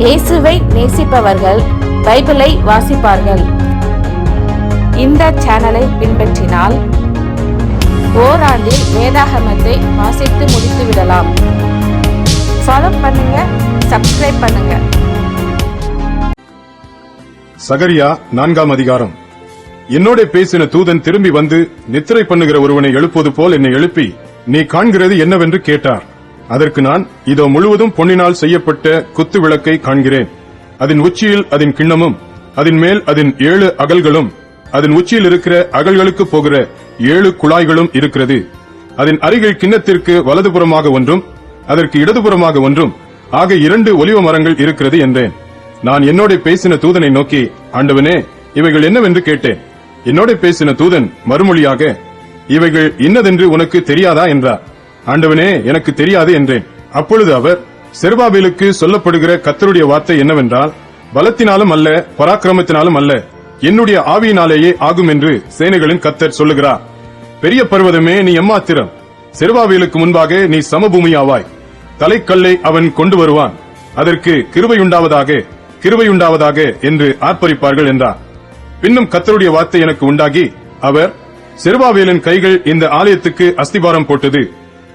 இயேசுவை நேசிப்பவர்கள் பைபிளை வாசிப்பார்கள். இந்த சேனலை பின்பற்றினால் ஓராண்டில் வேதாகமத்தை வாசித்து முடித்து விடலாம். ஃபாலோ பண்ணுங்க, சப்ஸ்கிரைப் பண்ணுங்க. சகரியா 4ஆம் அதிகாரம். என்னோட பேசின தூதன் திரும்பி வந்து நித்திரை பண்ணுகிற ஒருவனை எழுப்புவது போல் என்னை எழுப்பி, நீ காண்கிறது என்னவென்று கேட்டார். அதற்கு நான், இதோ முழுவதும் பொன்னினால் செய்யப்பட்ட குத்து விளக்கை காண்கிறேன். அதன் உச்சியில் அதன் கிண்ணமும், அதன் மேல் அதன் 7 அகல்களும், அதன் உச்சியில் இருக்கிற அகல்களுக்கு போகிற 7 குழாய்களும் இருக்கிறது. அதன் அருகில் கிண்ணத்திற்கு வலதுபுறமாக ஒன்றும், அதற்கு இடதுபுறமாக ஒன்றும் ஆக 2 ஒலிவ மரங்கள் இருக்கிறது என்றேன். நான் என்னோட பேசின தூதனை நோக்கி, ஆண்டவனே, இவைகள் என்னவென்று கேட்டேன். என்னோட பேசின தூதன் மறுமொழியாக, இவைகள் இன்னதென்று உனக்கு தெரியாதா என்றார். ஆண்டவனே, எனக்கு தெரியாது என்றேன். அப்பொழுது அவர், செருபாபேலுக்கு சொல்லப்படுகிற கர்த்தருடைய வார்த்தை என்னவென்றால், பலத்தினாலும் அல்ல, பராக்கிரமத்தினாலும் அல்ல, என்னுடைய ஆவியினாலேயே ஆகும் என்று சேனைகளின் கர்த்தர் சொல்லுகிறார். பெரிய பர்வதமே, நீ எம்மாத்திரம்? செருபாபேலுக்கு முன்பாக நீ சமபூமியாவாய். தலைக்கல்லை அவன் கொண்டு வருவான், அதற்கு கிருபையுண்டாவதாக, கிருபையுண்டாவதாக என்று ஆர்ப்பரிப்பார்கள் என்றார். பின்னும் கர்த்தருடைய வார்த்தை எனக்கு உண்டாகி, அவர், செருபாபேலின் கைகள் இந்த ஆலயத்துக்கு அஸ்திபாரம் போட்டது,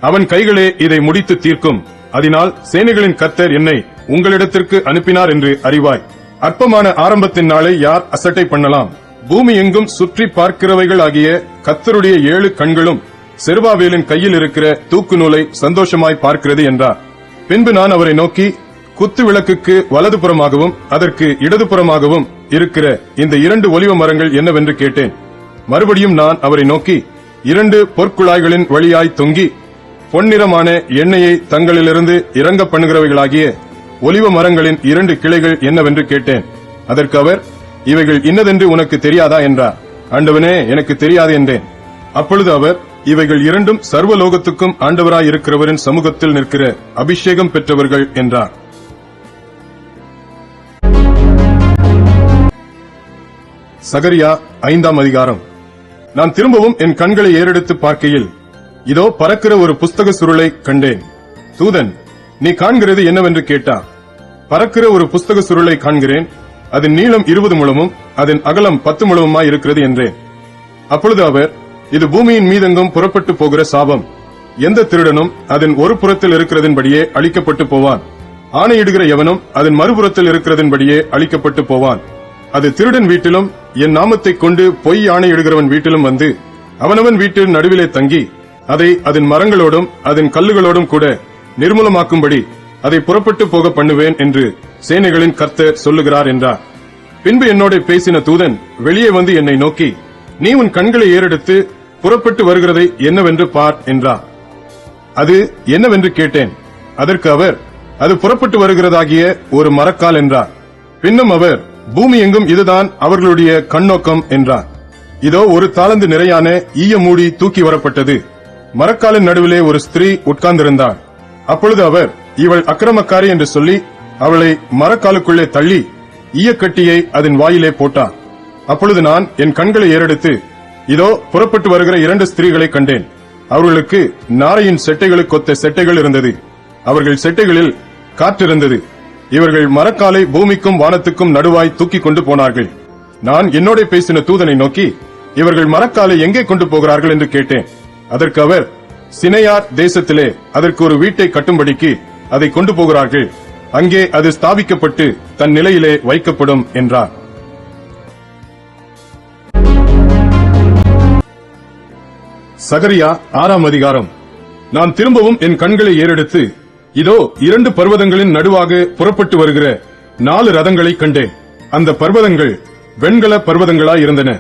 அவன் கைகளே இதை முடித்து தீர்க்கும். அதனால் சேனைகளின் கர்த்தர் என்னை உங்களிடத்திற்கு அனுப்பினார் என்று அறிவாய். அற்பமான ஆரம்பத்தின் நாளை யார் அசட்டை பண்ணலாம்? பூமி எங்கும் சுற்றி பார்க்கிறவைகள் ஆகிய கர்த்தருடைய 7 கண்களும் செருபாபேலின் கையில் இருக்கிற தூக்கு நூலை சந்தோஷமாய் பார்க்கிறது என்றார். பின்பு நான் அவரை நோக்கி, குத்து விளக்குக்கு வலதுபுறமாகவும் அதற்கு இடதுபுறமாகவும் இருக்கிற இந்த 2 ஒலிவ மரங்கள் என்னவென்று கேட்டேன். மறுபடியும் நான் அவரை நோக்கி, 2 பொற்குழாய்களின் வழியாய் தொங்கி பொன்னிறமான எண்ணெயை தங்களிலிருந்து இறங்க பண்ணுகிறவைகளாகிய ஒலிவ மரங்களின் 2 கிளைகள் என்னவென்று கேட்டேன். அதற்கு அவர், இவைகள் இன்னதென்று உனக்கு தெரியாதா என்றார். ஆண்டவனே, எனக்கு தெரியாது என்றேன். அப்பொழுது அவர், இவைகள் 2ம் சர்வலோகத்துக்கும் ஆண்டவராய் இருக்கிறவரின் சமூகத்தில் நிற்கிற அபிஷேகம் பெற்றவர்கள் என்றார். சகரியா 5ஆம் அதிகாரம். நான் திரும்பவும் என் கண்களை ஏறெடுத்து பார்க்கையில், இதோ பறக்கிற ஒரு புஸ்தக சுருளை கண்டேன். தூதன், நீ காண்கிறது என்னவென்று கேட்டார். பறக்கிற ஒரு புஸ்தக சுருளை காண்கிறேன், அதன் நீளம் 20 முழமும் அதன் அகலம் 10 முழமுமாய் இருக்கிறது என்றேன். அப்பொழுது அவர், இது பூமியின் மீதெங்கும் புறப்பட்டு போகிற சாபம். எந்த திருடனும் அதன் ஒரு புறத்தில் இருக்கிறதின்படியே அழிக்கப்பட்டு போவான். ஆணையிடுகிற எவனும் அதன் மறுபுறத்தில் இருக்கிறதின்படியே அழிக்கப்பட்டு போவான். அது திருடன் வீட்டிலும் என் நாமத்தை கொண்டு பொய் ஆணையிடுகிறவன் வீட்டிலும் வந்து அவனவன் வீட்டின் நடுவிலே தங்கி அதை அதன் மரங்களோடும் அதன் கல்லுகளோடும் கூட நிர்மூலமாக்கும்படி அதை புறப்பட்டு போக பண்ணுவேன் என்று சேனைகளின் கர்த்தர் சொல்லுகிறார் என்றார். பின்பு என்னோட பேசின தூதன் வெளியே வந்து என்னை நோக்கி, நீ உன் கண்களை ஏறெடுத்து புறப்பட்டு வருகிறதை என்னவென்று பார் என்றார். அது என்னவென்று கேட்டேன். அதற்கு அவர், அது புறப்பட்டு வருகிறதாகிய ஒரு மரக்கால் என்றார். பின்னும் அவர், பூமி எங்கும் இதுதான் அவர்களுடைய கண்ணோக்கம் என்றார். இதோ ஒரு தாளந்து நிறையான ஈய மூடி தூக்கி வரப்பட்டது. மரக்காலின் நடுவிலே ஒரு ஸ்திரீ உட்கார்ந்திருந்தார். அப்பொழுது அவர், இவள் அக்கிரமக்காரி என்று சொல்லி அவளை மரக்காலுக்குள்ளே தள்ளி ஈயக்கட்டியை அதன் வாயிலே போட்டார். அப்பொழுது நான் என் கண்களை ஏறெடுத்து, இதோ புறப்பட்டு வருகிற 2 ஸ்திரீகளை கண்டேன். அவர்களுக்கு நாரையின் செட்டைகளுக்கு ஒத்த செட்டைகள் இருந்தது. அவர்கள் செட்டைகளில் காற்றிருந்தது. இவர்கள் மரக்காலை பூமிக்கும் வானத்துக்கும் நடுவாய் தூக்கி கொண்டு போனார்கள். நான் என்னோட பேசின தூதனை நோக்கி, இவர்கள் மரக்காலை எங்கே கொண்டு போகிறார்கள் என்று கேட்டேன். அதற்கு அவர், சினையார் தேசத்திலே அதற்கு ஒரு வீட்டை கட்டும்படிக்கு அதை கொண்டு போகிறார்கள், அங்கே அது ஸ்தாபிக்கப்பட்டு தன் நிலையிலே வைக்கப்படும் என்றார். சகரியா 6ஆம் அதிகாரம். நான் திரும்பவும் என் கண்களை ஏறெடுத்து, இதோ 2 பர்வதங்களின் நடுவாக புறப்பட்டு வருகிற 4 ரதங்களை கண்டேன். அந்த பர்வதங்கள் வெண்கல பர்வதங்களாய் இருந்தன.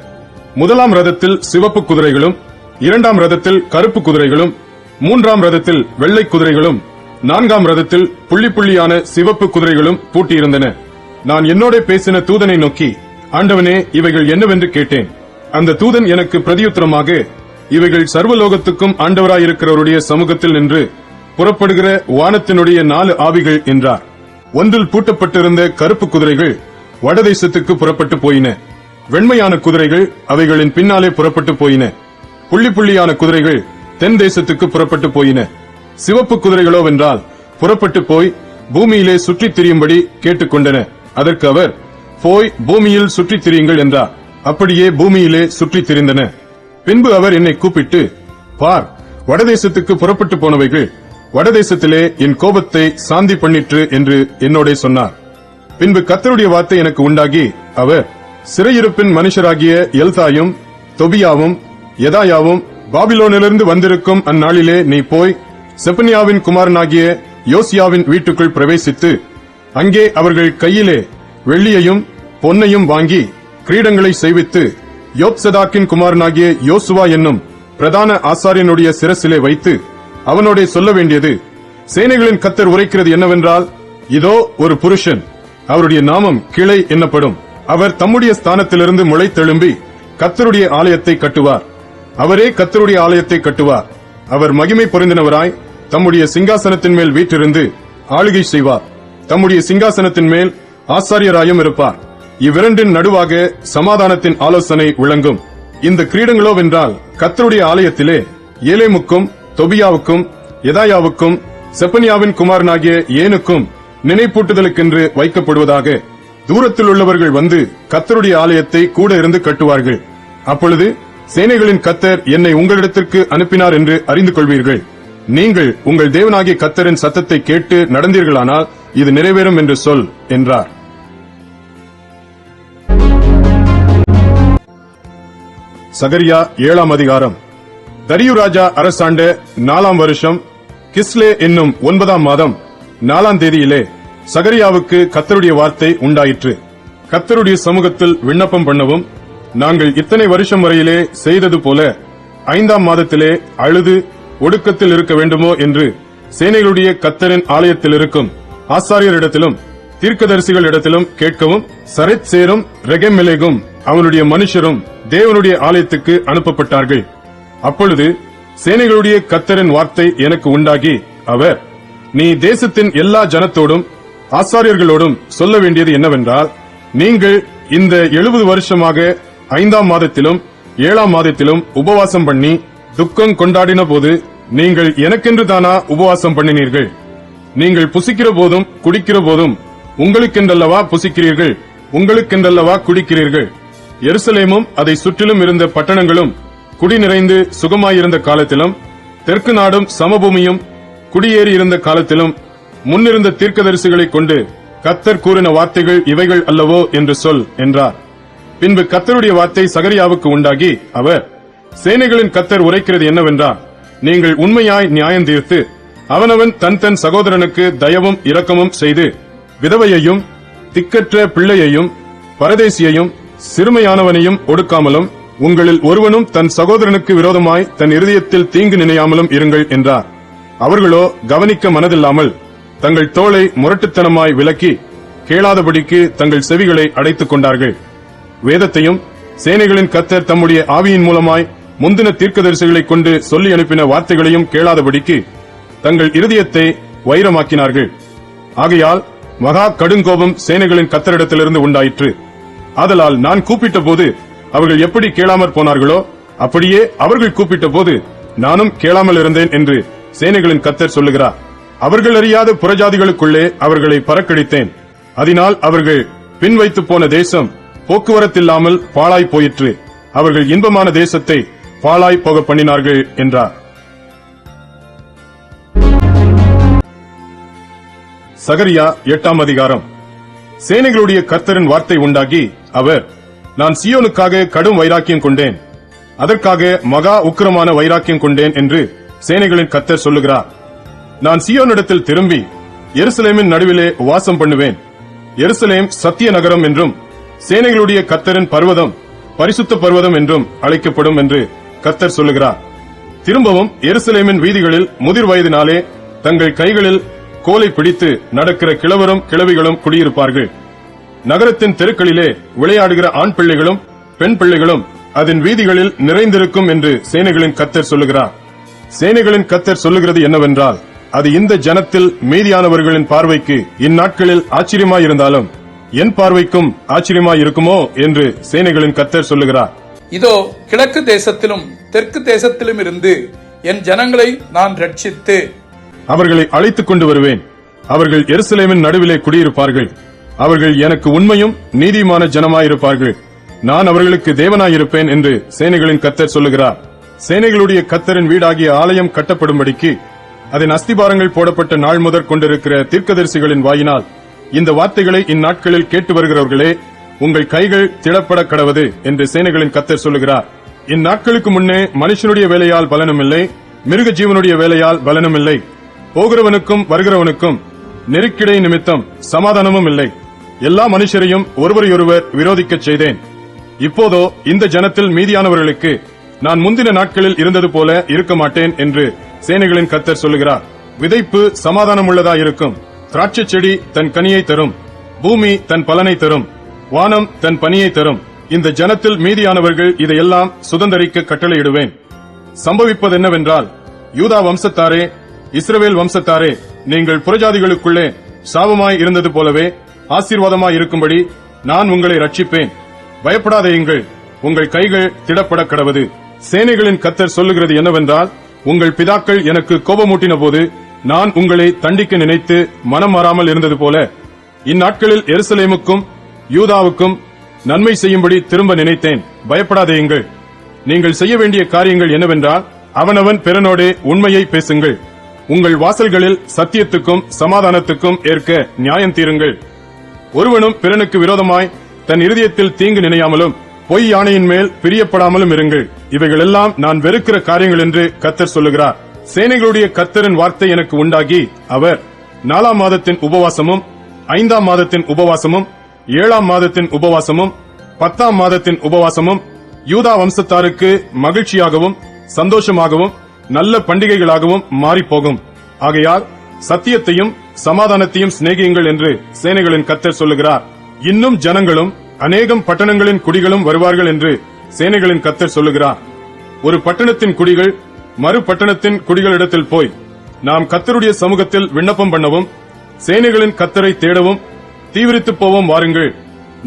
முதலாம் ரதத்தில் சிவப்பு குதிரைகளும், 2ஆம் ரதத்தில் கருப்பு குதிரைகளும், 3ஆம் ரதத்தில் வெள்ளை குதிரைகளும், 4ஆம் ரதத்தில் புள்ளி புள்ளியான சிவப்பு குதிரைகளும் பூட்டியிருந்தன. நான் என்னோட பேசின தூதனை நோக்கி, ஆண்டவனே, இவைகள் என்னவென்று கேட்டேன். அந்த தூதன் எனக்கு பிரதியுத்தரமாக, இவைகள் சர்வலோகத்துக்கும் ஆண்டவராயிருக்கிறவருடைய சமூகத்தில் நின்று புறப்படுகிற வானத்தினுடைய 4 ஆவிகள் என்றார். ஒன்றில் பூட்டப்பட்டிருந்த கருப்பு குதிரைகள் வடதேசத்துக்கு புறப்பட்டு போயின. வெண்மையான குதிரைகள் அவைகளின் பின்னாலே புறப்பட்டு போயின. புள்ளி புள்ளியான குதிரைகள் தென் தேசத்துக்கு புறப்பட்டு போயின. சிவப்பு குதிரைகளோ வென்றால் புறப்பட்டு போய் பூமியிலே சுற்றித் திரியும்படி கேட்டுக்கொண்டன. அதற்கு அவர், போய் பூமியில் சுற்றித் திரியுங்கள் என்றார். அப்படியே பூமியிலே சுற்றித் திரிந்தன. பின்பு அவர் என்னை கூப்பிட்டு, பார், வடதேசத்துக்கு புறப்பட்டு போனவைகள் வடதேசத்திலே என் கோபத்தை சாந்தி பண்ணிற்று என்று என்னோட சொன்னார். பின்பு கர்த்தருடைய வார்த்தை எனக்கு உண்டாகி, அவர், சிறையிருப்பின் மனுஷராகிய எல்தாயும் தொபியாவும் யெதாயாவும் பாபிலோனிலிருந்து வந்திருக்கும் அந்நாளிலே நீ போய் செப்பனியாவின் குமாரனாகிய யோசியாவின் வீட்டுக்குள் பிரவேசித்து அங்கே அவர்கள் கையிலே வெள்ளியையும் பொன்னையும் வாங்கி கிரீடங்களை செய்வித்து யோத்சதாக்கின் குமாரனாகிய யோசுவா என்னும் பிரதான ஆசாரியனுடைய சிரசிலே வைத்து அவனோட சொல்ல வேண்டியது, சேனைகளின் கர்த்தர் உரைக்கிறது என்னவென்றால், இதோ ஒரு புருஷன், அவருடைய நாமம் கிளை என்னப்படும். அவர் தம்முடைய ஸ்தானத்திலிருந்து முளைத்தெழும்பி கர்த்தருடைய ஆலயத்தை கட்டுவார். அவரே கர்த்தருடைய ஆலயத்தை கட்டுவார். அவர் மகிமை பொருந்தினவராய் தம்முடைய சிங்காசனத்தின் மேல் வீற்றிருந்து ஆளுகை செய்வார். தம்முடைய சிங்காசனத்தின் மேல் ஆசாரியராயும் இருப்பார். இவ்விரண்டின் நடுவாக சமாதானத்தின் ஆலோசனை விளங்கும். இந்த கிரீடங்களோவென்றால் கர்த்தருடைய ஆலயத்திலே ஏலேமுக்கும் தொபியாவுக்கும் யெதாயாவுக்கும் செப்பனியாவின் குமாரனாகிய ஏனுக்கும் நினைப்பூட்டுதலுக்கென்று வைக்கப்படுவதாக. தூரத்தில் உள்ளவர்கள் வந்து கர்த்தருடைய ஆலயத்தை கூட இருந்து கட்டுவார்கள். அப்பொழுது சேனைகளின் கர்த்தர் என்னை உங்களிடத்திற்கு அனுப்பினார் என்று அறிந்து கொள்வீர்கள். நீங்கள் உங்கள் தேவனாகிய கர்த்தரின் சத்தத்தை கேட்டு நடந்தீர்களானால் இது நிறைவேறும் என்று சொல் என்றார். சகரியா 7ஆம் அதிகாரம். தரியு ராஜா அரசாண்ட 4ஆம் வருஷம் கிஸ்லே என்னும் 9ஆம் மாதம் 4ஆம் தேதியிலே சகரியாவுக்கு கர்த்தருடைய வார்த்தை உண்டாயிற்று. கர்த்தருடைய சமூகத்தில் விண்ணப்பம் பண்ணவும், நாங்கள் இத்தனை வருஷம் வரையிலே செய்தது போல 5ஆம் மாதத்திலே அழுது ஒடுக்கத்தில் இருக்க வேண்டுமோ என்று சேனைகளுடைய கர்த்தரின் ஆலயத்தில் இருக்கும் ஆசாரியரிடத்திலும் தீர்க்கதரிசிகளிடத்திலும் கேட்கவும், சரெத் சேரும் ரெகெமெலேகும் அவனுடைய மனுஷரும் தேவனுடைய ஆலயத்துக்கு அனுப்பப்பட்டார்கள். அப்பொழுது சேனைகளுடைய கர்த்தரின் வார்த்தை எனக்கு உண்டாகி, அவர், நீ தேசத்தின் எல்லா ஜனத்தோடும் ஆசாரியர்களோடும் சொல்ல வேண்டியது என்னவென்றால், நீங்கள் இந்த 70 வருஷமாக 5ஆம் மாதத்திலும் 7ஆம் மாதத்திலும் உபவாசம் பண்ணி துக்கம் கொண்டாடின போது நீங்கள் எனக்கென்று தானா உபவாசம் பண்ணினீர்கள்? நீங்கள் புசிக்கிற போதும் குடிக்கிற போதும் உங்களுக்கென்றல்லவா புசிக்கிறீர்கள், உங்களுக்கென்றல்லவா குடிக்கிறீர்கள்? எருசலேமும் அதை சுற்றிலும் இருந்த பட்டணங்களும் குடி நிறைந்து சுகமாயிருந்த காலத்திலும், தெற்கு நாடும் சமபூமியும் குடியேறி இருந்த காலத்திலும் முன்னிருந்த தீர்க்கதரிசிகளைக் கொண்டு கர்த்தர் கூறின வார்த்தைகள் இவைகள் அல்லவோ என்று சொல் என்றார். பின்பு கர்த்தருடைய வார்த்தை சகரியாவுக்கு உண்டாகி, அவர், சேனைகளின் கர்த்தர் உரைக்கிறது என்னவென்றால், நீங்கள் உண்மையாய் நியாயம் தீர்த்து அவனவன் தன் தன் சகோதரனுக்கு தயவும் இரக்கமும் செய்து விதவையையும் திக்கற்ற பிள்ளையையும் பரதேசியையும் சிறுமையானவனையும் ஒடுக்காமலும் உங்களில் ஒருவனும் தன் சகோதரனுக்கு விரோதமாய் தன் இருதயத்தில் தீங்கு நினையாமலும் இருங்கள் என்றார். அவர்களோ கவனிக்க மனதில்லாமல் தங்கள் தோளை முரட்டுத்தனமாய் விலக்கி கேளாதபடிக்கு தங்கள் செவிகளை அடைத்துக் கொண்டார்கள். வேதத்தையும் சேனைகளின் கர்த்தர் தம்முடைய ஆவியின் மூலமாய் முந்தின தீர்க்கதரிசிகளைக் கொண்டு சொல்லி அனுப்பின வார்த்தைகளையும் கேளாதபடிக்கு தங்கள் இருதயத்தை வைரமாக்கினார்கள். ஆகையால் மகா கடுங்கோபம் சேனைகளின் கர்த்தரிடத்திலிருந்து உண்டாயிற்று. ஆதலால் நான் கூப்பிட்ட போது அவர்கள் எப்படி கேளாமற் போனார்களோ அப்படியே அவர்கள் கூப்பிட்ட போது நானும் கேளாமல் இருந்தேன் என்று சேனைகளின் கர்த்தர் சொல்லுகிறார். அவர்கள் அறியாத புறஜாதிகளுக்குள்ளே அவர்களை பறக்கடித்தேன். அதனால் அவர்கள் பின் வைத்து போன தேசம் போக்குவரத்தில்லாமல் பாழாய் போயிற்று. அவர்கள் இன்பமான தேசத்தை பாழாய் போக பண்ணினார்கள் என்றார். சகரியா 8ஆம் அதிகாரம். சேனைகளுடைய கர்த்தரின் வார்த்தை உண்டாகி, அவர், நான் சீயோனுக்காக கடும் வைராக்கியம் கொண்டேன், அதற்காக மகா உக்கிரமான வைராக்கியம் கொண்டேன் என்று சேனைகளின் கர்த்தர் சொல்லுகிறார். நான் சீயோனிடத்தில் திரும்பி எருசலேமின் நடுவிலே வாசம் பண்ணுவேன். எருசலேம் சத்திய நகரம் என்றும் சேனைகளுடைய கர்த்தரின் பர்வதம் பரிசுத்த பர்வதம் என்றும் அழைக்கப்படும் என்று கர்த்தர் சொல்லுகிறார். திரும்பவும் எருசலேமின் வீதிகளில் முதிர் வயதினாலே தங்கள் கைகளில் கோலை பிடித்து நடக்கிற கிழவரும் கிழவிகளும் குடியிருப்பார்கள். நகரத்தின் தெருக்களிலே விளையாடுகிற ஆண் பிள்ளைகளும் பெண் பிள்ளைகளும் அதன் வீதிகளில் நிறைந்திருக்கும் என்று சேனைகளின் கர்த்தர் சொல்லுகிறார். சேனைகளின் கர்த்தர் சொல்லுகிறது என்னவென்றால், அது இந்த ஜனத்தில் மீதியானவர்களின் பார்வைக்கு இந்நாட்களில் ஆச்சரியமாயிருந்தாலும் என் பார்வைக்கும் ஆச்சரியமாயிருக்குமோ என்று சேனைகளின் கர்த்தர் சொல்லுகிறார். இதோ கிழக்கு தேசத்திலும் தெற்கு தேசத்திலும் இருந்து என் ஜனங்களை நான் ரட்சித்து அவர்களை அழைத்துக் கொண்டு வருவேன். அவர்கள் எருசலேமின் நடுவிலே குடியிருப்பார்கள். அவர்கள் எனக்கு உண்மையும் நீதியுமான ஜனமாயிருப்பார்கள். நான் அவர்களுக்கு தேவனாயிருப்பேன் என்று சேனைகளின் கர்த்தர் சொல்லுகிறார். சேனைகளுடைய கர்த்தரின் வீடாகிய ஆலயம் கட்டப்படும்படிக்கு அதன் அஸ்திபாரங்கள் போடப்பட்ட நாள் முதற் கொண்டிருக்கிற தீர்க்கதரிசிகளின் வாயினால் இந்த வார்த்தைகளை இந்நாட்களில் கேட்டு வருகிறவர்களே, உங்கள் கைகள் திடப்பட கடவது என்று சேனைகளின் கர்த்தர் சொல்லுகிறார். இந்நாட்களுக்கு முன்னே மனுஷனுடைய வேலையால் பலனும் இல்லை, மிருக ஜீவனுடைய வேலையால் பலனும் இல்லை. போகிறவனுக்கும் வருகிறவனுக்கும் நெருக்கிடை நிமித்தம் சமாதானமும் இல்லை. எல்லா மனுஷரையும் ஒருவரையொருவர் விரோதிக்கச் செய்தேன். இப்போதோ இந்த ஜனத்தில் மீதியானவர்களுக்கு நான் முந்தின நாட்களில் இருந்தது போல இருக்க மாட்டேன் என்று சேனைகளின் கர்த்தர் சொல்லுகிறார். விதைப்பு சமாதானம் உள்ளதாயிருக்கும். திராட்சை செடி தன் கனியை தரும், பூமி தன் பலனை தரும், வானம் தன் பனியை தரும். இந்த ஜனத்தில் மீதியானவர்கள் இதையெல்லாம் சுதந்தரிக்க கட்டளையிடுவேன். சம்பவிப்பது என்னவென்றால், யூதா வம்சத்தாரே, இஸ்ரவேல் வம்சத்தாரே, நீங்கள் புறஜாதிகளுக்குள்ளே சாபமாய் இருந்தது போலவே ஆசீர்வாதமாய் இருக்கும்படி நான் உங்களை ரட்சிப்பேன். பயப்படாதேயுங்கள், உங்கள் கைகள் திடப்பட கடவது. சேனைகளின் கர்த்தர் சொல்லுகிறது என்னவென்றால், உங்கள் பிதாக்கள் எனக்கு கோபமூட்டின போது நான் உங்களை தண்டிக்க நினைத்து மனம் மாறாமல் இருந்தது போல இந்நாட்களில் எருசலேமுக்கும் யூதாவுக்கும் நன்மை செய்யும்படி திரும்ப நினைத்தேன். பயப்படாதேயுங்கள். நீங்கள் செய்ய வேண்டிய காரியங்கள் என்னவென்றால், அவனவன் பிறனோடே உண்மையை பேசுங்கள். உங்கள் வாசல்களில் சத்தியத்துக்கும் சமாதானத்துக்கும் ஏற்க நியாயம் தீருங்கள். ஒருவனும் பிறனுக்கு விரோதமாய் தன் இருதயத்தில் தீங்கு நினையாமலும் பொய் யானையின் மேல் பிரியப்படாமலும் இருங்கள். இவைகளெல்லாம் நான் வெறுக்கிற காரியங்கள் என்று கர்த்தர் சொல்லுகிறார். சேனைகளுடைய கர்த்தரின் வார்த்தை எனக்கு உண்டாகி, அவர் 4ஆம் மாதத்தின் உபவாசமும் 5ஆம் மாதத்தின் உபவாசமும் 7ஆம் மாதத்தின் உபவாசமும் 10ஆம் மாதத்தின் உபவாசமும் யூதா வம்சத்தாருக்கு மகிழ்ச்சியாகவும் சந்தோஷமாகவும் நல்ல பண்டிகைகளாகவும் மாறிப்போகும். ஆகையால் சத்தியத்தையும் சமாதானத்தையும் சிநேகியுங்கள் என்று சேனைகளின் கர்த்தர் சொல்லுகிறார். இன்னும் ஜனங்களும் அநேகம் பட்டணங்களின் குடிகளும் வருவார்கள் என்று சேனைகளின் கர்த்தர் சொல்லுகிறார். ஒரு பட்டணத்தின் குடிகள் மறு பட்டணத்தின் குடிகளிடத்தில் போய், நாம் கர்த்தருடைய சமூகத்தில் விண்ணப்பம் பண்ணவும் சேனைகளின் கர்த்தரை தேடவும் தீவிரித்து போவோம், வாருங்கள்,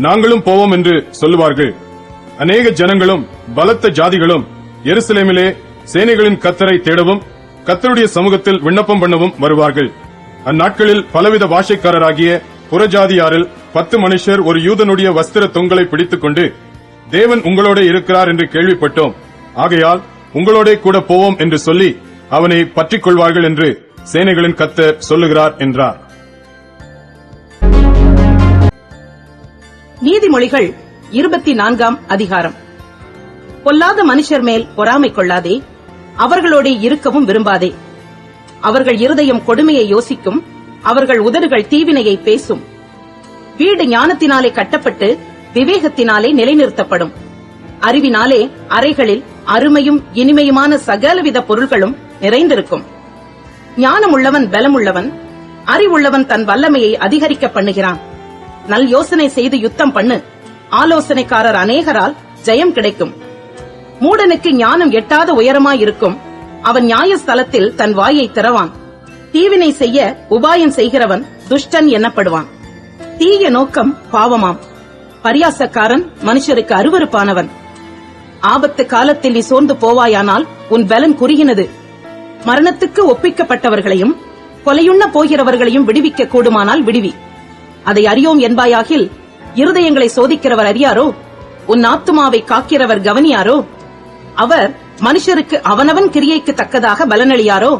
நாங்களும் போவோம் என்று சொல்லுவார்கள். அநேக ஜனங்களும் பலத்த ஜாதிகளும் எருசலேமிலே சேனைகளின் கர்த்தரை தேடவும் கர்த்தருடைய சமூகத்தில் விண்ணப்பம் பண்ணவும் வருவார்கள். அந்நாட்களில் பலவித பாஷைக்காரராகிய புறஜாதியாரில் 10 மனுஷர் ஒரு யூதனுடைய வஸ்திர தொங்கலை பிடித்துக் கொண்டு, தேவன் உங்களோட இருக்கிறார் என்று கேள்விப்பட்டோம், ஆகையால் உங்களோட கூட போவோம் என்று சொல்லி அவனை பற்றிக் கொள்வார்கள் என்று சேனைகளின் கர்த்தர் சொல்லுகிறார் என்றார். நீதிமொழிகள் 24ஆம் அதிகாரம். பொல்லாத மனுஷர் மேல் பொறாமை கொள்ளாதே, அவர்களோடே இருக்கவும் விரும்பாதே. அவர்கள் இருதயம் கொடுமையை யோசிக்கும், அவர்கள் உதடுகள் தீவினையை பேசும். வீடு ஞானத்தினாலே கட்டப்பட்டு விவேகத்தினாலே நிலைநிறுத்தப்படும். அறிவினாலே அறைகளில் அருமையும் இனிமையுமான சகலவித பொருள்களும் நிறைந்திருக்கும். ஞானமுள்ளவன் பலமுள்ளவன், அறிவுள்ளவன் தன் வல்லமையை அதிகரிக்க பண்ணுகிறான். நல் யோசனை செய்து யுத்தம் பண்ணு, ஆலோசனைக்காரர் அநேகரால் ஜெயம் கிடைக்கும். மூடனுக்கு ஞானம் எட்டாத உயரமாயிருக்கும், அவன் நியாயஸ்தலத்தில் தன் வாயை திறவான். தீவினை செய்ய உபாயம் செய்கிறவன் துஷ்டன் எண்ணப்படுவான். தீய நோக்கம் பாவமாம், பரியாசக்காரன் மனுஷருக்கு அருவருப்பானவன். ஆபத்து காலத்தில் நீ சோர்ந்து போவாயானால் உன் பலன் குறுகினது. மரணத்துக்கு ஒப்பிக்கப்பட்டவர்களையும் கொலையுண்ண போகிறவர்களையும் விடுவிக்க கூடுமானால் விடுவி. அதை அறியோம் என்பாயாகில் இருதயங்களை சோதிக்கிறவர் அறியாரோ? உன் ஆத்துமாவை காக்கிறவர் கவனியாரோ? அவர் மனுஷருக்கு அவனவன் கிரியைக்கு தக்கதாக பலனளியாரோ?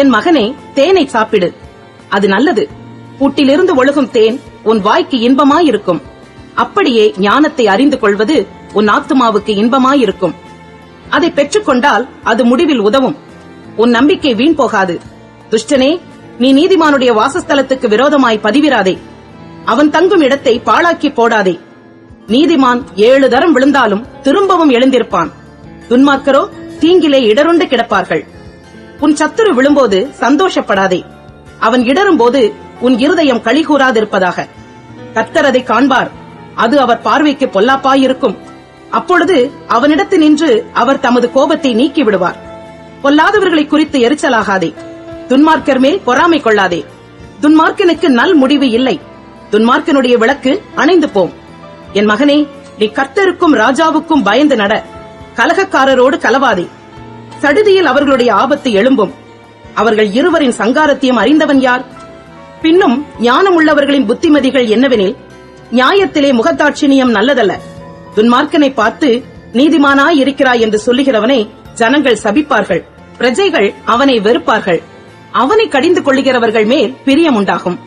என் மகனே, தேனை சாப்பிடு, அது நல்லது. பூட்டிலிருந்து ஒழுகும் தேன் உன் வாய்க்கு இன்பமாயிருக்கும். அப்படியே ஞானத்தை அறிந்து கொள்வது உன் ஆத்துமாவுக்கு இன்பமாயிருக்கும். அதை பெற்றுக்கொண்டால் அது முடிவில் உதவும். உன் நம்பிக்கை வீண் போகாது. துஷ்டனே, நீ நீதிமானுடைய வாசஸ்தலத்துக்கு விரோதமாய் பதிவிராதே. அவன் தங்கும் இடத்தை பாழாக்கி போடாதே. நீதிமான் 7 தரம் விழுந்தாலும் திரும்பவும் எழுந்திருப்பான். துன்மார்க்கரோ தீங்கிலே இடருண்டு கிடப்பார்கள். உன் சத்துரு விழும்போது சந்தோஷப்படாதே. அவன் இடரும்போது உன் இருதயம் களிகூறாதிருப்பதாக. கர்த்தர் அதை காண்பார், அது அவர் பார்வைக்கு பொல்லாப்பாயிருக்கும். அப்பொழுது அவனிடத்து நின்று அவர் தமது கோபத்தை நீக்கி விடுவார். பொல்லாதவர்களை குறித்து எரிச்சலாகாதே. துன்மார்க்கர் மேல் பொறாமை கொள்ளாதே. துன்மார்க்கனுக்கு நல் முடிவு இல்லை. துன்மார்க்கனுடைய விளக்கு அணைந்து போம். என் மகனே, நீ கர்த்தருக்கும் ராஜாவுக்கும் பயந்து நட. கலகக்காரரோடு கலவாதே. சடுதியில் அவர்களுடைய ஆபத்து எழும்பும். அவர்கள் இருவரின் சங்காரத்தையும் அறிந்தவன் யார்? பின்னும் ஞானமுள்ளவர்களின் புத்திமதிகள் என்னவெனில், நியாயத்திலே முகதாட்சிணியம் நல்லதல்ல. துன்மார்க்கனை பார்த்து நீதிமானாய் இருக்கிறாய் என்று சொல்லுகிறவனை ஜனங்கள் சபிப்பார்கள், பிரஜைகள் அவனை வெறுப்பார்கள். அவனை கடிந்து கொள்ளுகிறவர்கள் மேல் பிரியம் உண்டாகும்,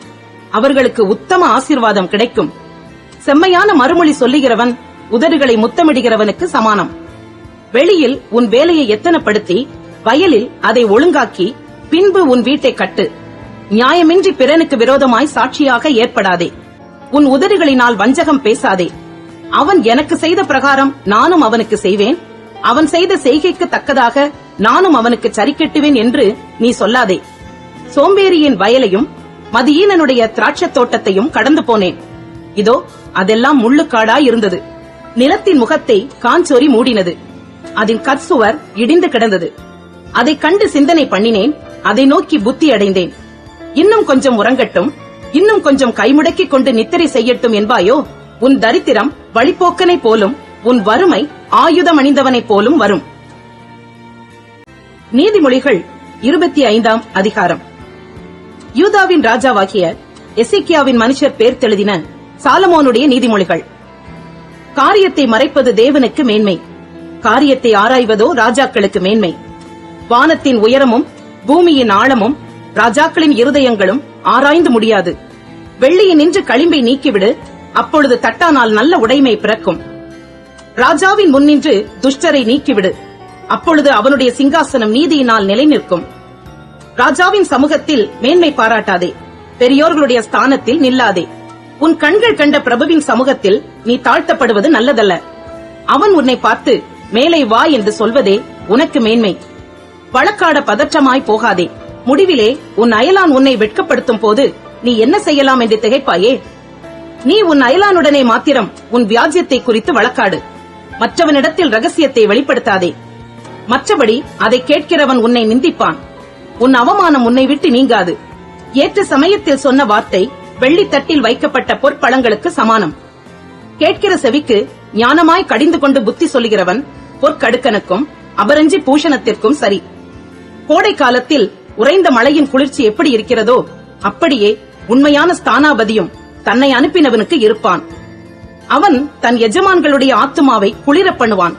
அவர்களுக்கு உத்தம ஆசீர்வாதம் கிடைக்கும். செம்மையான மறுமொழி சொல்லுகிறவன் உதடுகளை முத்தமிடுகிறவனுக்கு சமானம். வெளியில் உன் வேலையை எத்தனப்படுத்தி வயலில் அதை ஒழுங்காக்கி பின்பு உன் வீட்டை கட்டு. நியாயமின்றி பிறனுக்கு விரோதமாய் சாட்சியாக ஏற்படாதே. உன் உதடுகளினால் வஞ்சகம் பேசாதே. அவன் எனக்கு செய்த பிரகாரம் நானும் அவனுக்கு செய்வேன், அவன் செய்த செய்கைக்கு தக்கதாக நானும் அவனுக்கு சரிக்கட்டுவேன் என்று நீ சொல்லாதே. சோம்பேறியின் வயலையும் மதியீனனுடைய திராட்சத் தோட்டத்தையும் கடந்து போனேன். இதோ அதெல்லாம் முள்ளுக்காடாய் இருந்தது. நிலத்தின் முகத்தை காஞ்சொறி மூடினது, அதன் கற்சுவர் இடிந்து கிடந்தது. அதைக் கண்டு சிந்தனை பண்ணினேன், அதை நோக்கி புத்தி அடைந்தேன். இன்னும் கொஞ்சம் உறங்கட்டும், இன்னும் கொஞ்சம் கைமுடக்கிக் கொண்டு நித்திரை செய்யட்டும் என்பாயோ? உன் தரித்திரம் வழிப்போக்கனை போலும், உன் வறுமை ஆயுதம் அணிந்தவனைப் போலும் வரும். நீதிமொழிகள் 25ஆம் அதிகாரம். யூதாவின் ராஜாவாகிய எசேக்கியாவின் மனுஷர் பேர் தெழுதின சாலமோனுடைய நீதிமொழிகள். காரியத்தை மறைப்பது தேவனுக்கு மேன்மை, காரியத்தை ஆராய்வதோ ராஜாக்களுக்கு மேன்மை. வானத்தின் உயரமும் பூமியின் ஆழமும் ராஜாக்களின் இருதயங்களும் ஆராய்ந்து முடியாது. வெள்ளியினின்று களிம்பை நீக்கிவிடு, அப்பொழுது தட்டானால் நல்ல உடைமை பிறக்கும். ராஜாவின் முன்னின்று துஷ்டரை நீக்கிவிடு, அப்பொழுது அவனுடைய சிங்காசனம் நீதியினால் நிலை நிற்கும். ராஜாவின் சமூகத்தில் மேன்மை பாராட்டாதே, பெரியோர்களுடைய ஸ்தானத்தில் நில்லாதே. உன் கண்கள் கண்ட பிரபுவின் சமூகத்தில் நீ தாழ்த்தப்படுவது நல்லதல்ல. அவன் உன்னை பார்த்து மேலே வா என்று சொல்வதே உனக்கு மேன்மை. வழக்காட பதற்றமாய் போகாதே. முடிவிலே உன் அயலான் உன்னை வெட்கப்படுத்தும் போது நீ என்ன செய்யலாம் என்று திகைப்பாயே? நீ உன் அயலானுடனே மாத்திரம் உன் வியாஜ்யத்தை குறித்து வழக்காடு, மற்றவனிடத்தில் ரகசியத்தை வெளிப்படுத்தாதே. மற்றபடி அதை கேட்கிறவன் உன்னை நிந்திப்பான், உன் அவமானம் உன்னை விட்டு நீங்காது. ஏற்ற சமயத்தில் சொன்ன வார்த்தை வெள்ளித்தட்டில் வைக்கப்பட்ட பொற்பழங்களுக்கு சமானம். கேட்கிற செவிக்கு ஞானமாய் கடிந்து கொண்டு புத்தி சொல்லுகிறவன் பொற்கடுக்கனுக்கும் அபரஞ்சி பூஷணத்திற்கும் சரி. கோடை காலத்தில் உறைந்த மழையின் குளிர்ச்சி எப்படி இருக்கிறதோ அப்படியே உண்மையான ஸ்தானாபதியும் தன்னை அனுப்பினவனுக்கு இருப்பான். அவன் தன் எஜமான்களுடைய ஆத்துமாவை குளிர பண்ணுவான்.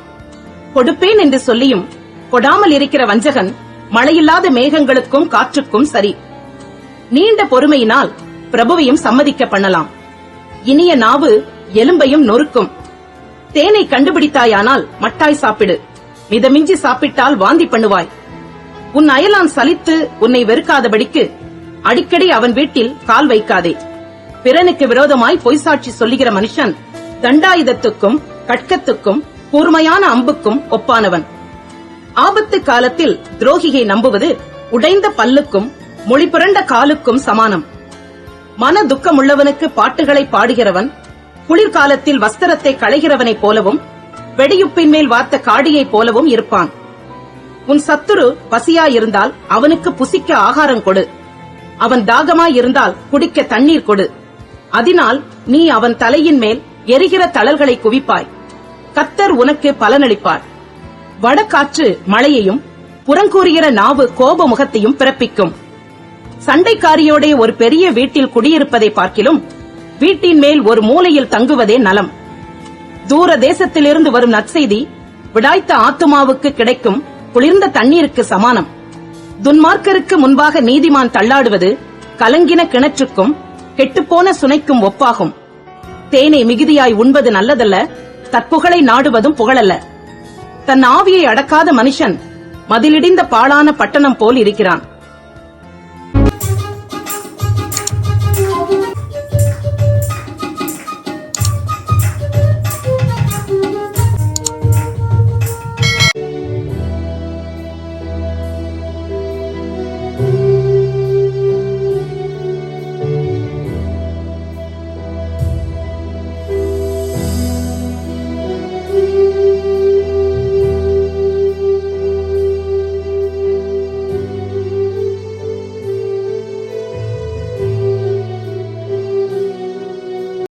கொடுப்பேன் என்று சொல்லியும் கொடாமல் இருக்கிற வஞ்சகன் மழையில்லாத மேகங்களுக்கும் காற்றுக்கும் சரி. நீண்ட பொறுமையினால் பிரபுவையும் சம்மதிக்க பண்ணலாம். இனிய நாவு எலும்பையும் நொறுக்கும். தேனை கண்டுபிடித்தாயானால் மட்டாய் சாப்பிடு, மிதமிஞ்சி சாப்பிட்டால் வாந்தி பண்ணுவாய். உன் அயலான் சலித்து உன்னை வெறுக்காதபடிக்கு அடிக்கடி அவன் வீட்டில் கால் வைக்காதே. பிறனுக்கு விரோதமாய் பொய்சாட்சி சொல்லுகிற மனுஷன் தண்டாயுதத்துக்கும் கட்கத்துக்கும் கூர்மையான அம்புக்கும் ஒப்பானவன். ஆபத்து காலத்தில் துரோகியை நம்புவது உடைந்த பல்லுக்கும் மொழி புரண்ட காலுக்கும் சமானம். மன துக்கமுள்ளவனுக்கு பாட்டுகளை பாடுகிறவன் குளிர்காலத்தில் வஸ்திரத்தை களைகிறவனைப் போலவும் வெடியுப்பின் மேல் வார்த்த காடியைப் போலவும் இருப்பான். உன் சத்துரு பசியாயிருந்தால் அவனுக்கு புசிக்க ஆகாரம் கொடு, அவன் தாகமாயிருந்தால் குடிக்க தண்ணீர் கொடு. அதனால் நீ அவன் தலையின் மேல் எரிகிற தளல்களை குவிப்பாய். கர்த்தர் உனக்கு பலனளிப்பார். வடகாற்று மழையையும் புறங்கூறுகிற நாவு கோப முகத்தையும் பிறப்பிக்கும். சண்டைக்காரியோட ஒரு பெரிய வீட்டில் குடியிருப்பதை பார்க்கிலும் வீட்டின் மேல் ஒரு மூலையில் தங்குவதே நலம். தூர தேசத்திலிருந்து வரும் நற்செய்தி விடாய்த்த ஆத்துமாவுக்கு கிடைக்கும் குளிர்ந்த தண்ணீருக்கு சமானம். துன்மார்க்கருக்கு முன்பாக நீதிமான் தள்ளாடுவது கலங்கின கிணற்றுக்கும் கெட்டுப்போன சுனைக்கும் ஒப்பாகும். தேனை மிகுதியாய் உண்பது நல்லதல்ல, தற்புகழை நாடுவதும் புகழல்ல. தன் ஆவியை அடக்காத மனுஷன் மதிலிடிந்த பாழான பட்டணம் போல் இருக்கிறான்.